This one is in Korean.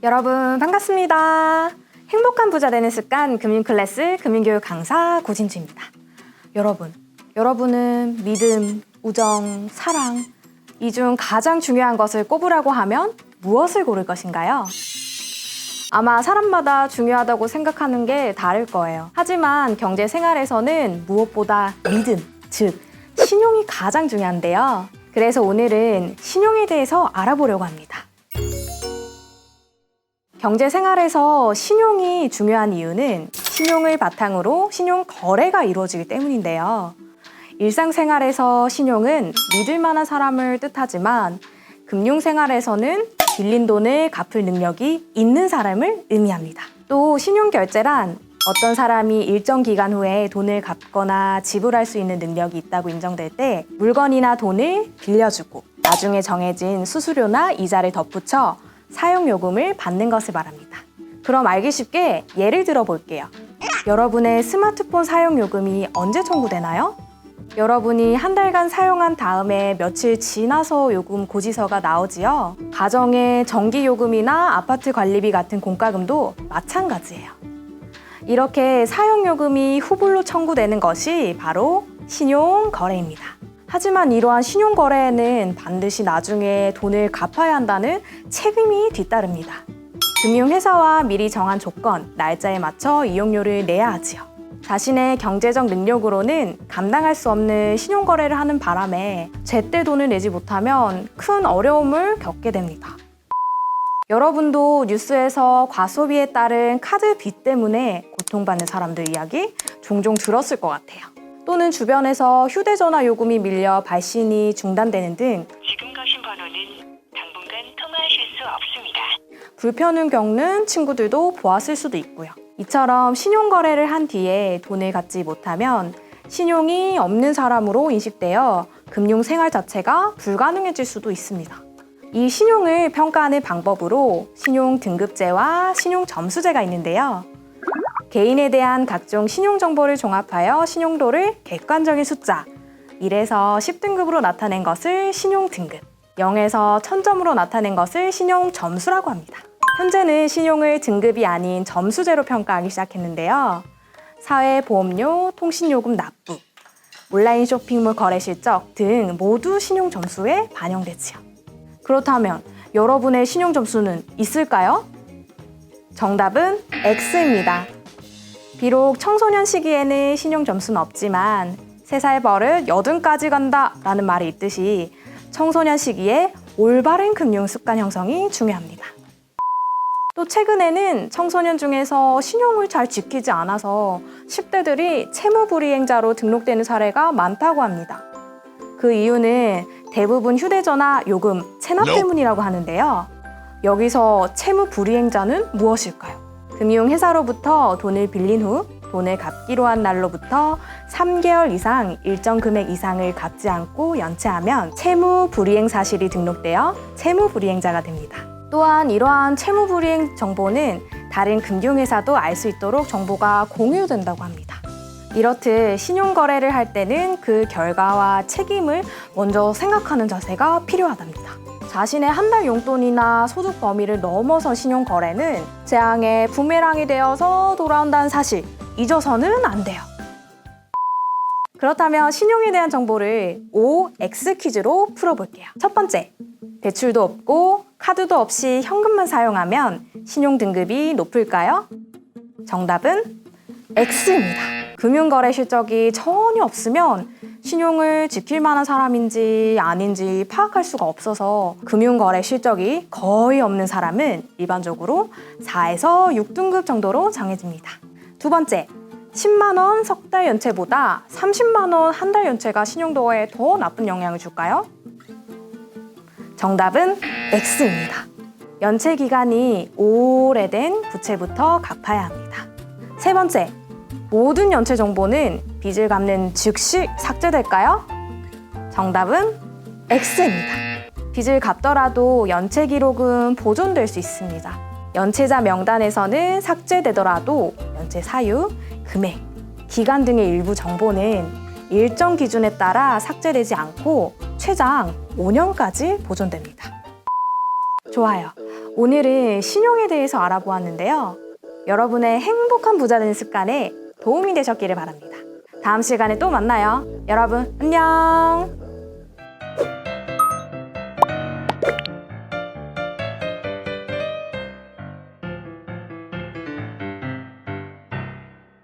여러분 반갑습니다. 행복한 부자 되는 습관 금융클래스 금융교육 강사 고진주입니다. 여러분은 믿음, 우정, 사랑 이 중 가장 중요한 것을 꼽으라고 하면 무엇을 고를 것인가요? 아마 사람마다 중요하다고 생각하는 게 다를 거예요. 하지만 경제 생활에서는 무엇보다 믿음, 즉 신용이 가장 중요한데요. 그래서 오늘은 신용에 대해서 알아보려고 합니다. 경제 생활에서 신용이 중요한 이유는 신용을 바탕으로 신용 거래가 이루어지기 때문인데요. 일상생활에서 신용은 믿을 만한 사람을 뜻하지만 금융생활에서는 빌린 돈을 갚을 능력이 있는 사람을 의미합니다. 또 신용결제란 어떤 사람이 일정 기간 후에 돈을 갚거나 지불할 수 있는 능력이 있다고 인정될 때 물건이나 돈을 빌려주고 나중에 정해진 수수료나 이자를 덧붙여 사용요금을 받는 것을 말합니다. 그럼 알기 쉽게 예를 들어 볼게요. 여러분의 스마트폰 사용요금이 언제 청구되나요? 여러분이 한 달간 사용한 다음에 며칠 지나서 요금 고지서가 나오지요. 가정의 전기요금이나 아파트 관리비 같은 공과금도 마찬가지예요. 이렇게 사용요금이 후불로 청구되는 것이 바로 신용거래입니다. 하지만 이러한 신용거래에는 반드시 나중에 돈을 갚아야 한다는 책임이 뒤따릅니다. 금융회사와 미리 정한 조건, 날짜에 맞춰 이용료를 내야 하지요. 자신의 경제적 능력으로는 감당할 수 없는 신용거래를 하는 바람에 제때 돈을 내지 못하면 큰 어려움을 겪게 됩니다. 여러분도 뉴스에서 과소비에 따른 카드비 때문에 고통받는 사람들 이야기 종종 들었을 것 같아요. 또는 주변에서 휴대전화 요금이 밀려 발신이 중단되는 등 지금 거신 번호는 당분간 통화하실 수 없습니다. 불편을 겪는 친구들도 보았을 수도 있고요. 이처럼 신용거래를 한 뒤에 돈을 갚지 못하면 신용이 없는 사람으로 인식되어 금융생활 자체가 불가능해질 수도 있습니다. 이 신용을 평가하는 방법으로 신용등급제와 신용점수제가 있는데요. 개인에 대한 각종 신용정보를 종합하여 신용도를 객관적인 숫자 1에서 10등급으로 나타낸 것을 신용등급, 0에서 1000점으로 나타낸 것을 신용점수라고 합니다. 현재는 신용을 등급이 아닌 점수제로 평가하기 시작했는데요. 사회보험료, 통신요금 납부, 온라인 쇼핑몰 거래 실적 등 모두 신용점수에 반영되지요. 그렇다면 여러분의 신용점수는 있을까요? 정답은 X입니다. 비록 청소년 시기에는 신용점수는 없지만 3살 버릇 80까지 간다 라는 말이 있듯이 청소년 시기에 올바른 금융 습관 형성이 중요합니다. 또 최근에는 청소년 중에서 신용을 잘 지키지 않아서 10대들이 채무불이행자로 등록되는 사례가 많다고 합니다. 그 이유는 대부분 휴대전화 요금 체납 때문이라고 하는데요. 여기서 채무불이행자는 무엇일까요? 금융회사로부터 돈을 빌린 후 돈을 갚기로 한 날로부터 3개월 이상 일정 금액 이상을 갚지 않고 연체하면 채무불이행 사실이 등록되어 채무불이행자가 됩니다. 또한 이러한 채무불이행 정보는 다른 금융회사도 알 수 있도록 정보가 공유된다고 합니다. 이렇듯 신용거래를 할 때는 그 결과와 책임을 먼저 생각하는 자세가 필요하답니다. 자신의 한 달 용돈이나 소득 범위를 넘어선 신용거래는 재앙의 부메랑이 되어서 돌아온다는 사실 잊어서는 안 돼요. 그렇다면 신용에 대한 정보를 OX 퀴즈로 풀어볼게요. 첫 번째, 대출도 없고 카드도 없이 현금만 사용하면 신용 등급이 높을까요? 정답은 X입니다. 금융거래 실적이 전혀 없으면 신용을 지킬 만한 사람인지 아닌지 파악할 수가 없어서 금융거래 실적이 거의 없는 사람은 일반적으로 4에서 6등급 정도로 정해집니다. 두 번째, 10만 원 석 달 연체보다 30만 원 한 달 연체가 신용도에 더 나쁜 영향을 줄까요? 정답은 X입니다. 연체 기간이 오래된 부채부터 갚아야 합니다. 세 번째, 모든 연체 정보는 빚을 갚는 즉시 삭제될까요? 정답은 X입니다. 빚을 갚더라도 연체 기록은 보존될 수 있습니다. 연체자 명단에서는 삭제되더라도 연체 사유, 금액, 기간 등의 일부 정보는 일정 기준에 따라 삭제되지 않고 최장 5년까지 보존됩니다. 좋아요. 오늘은 신용에 대해서 알아보았는데요. 여러분의 행복한 부자 되는 습관에 도움이 되셨기를 바랍니다. 다음 시간에 또 만나요. 여러분, 안녕!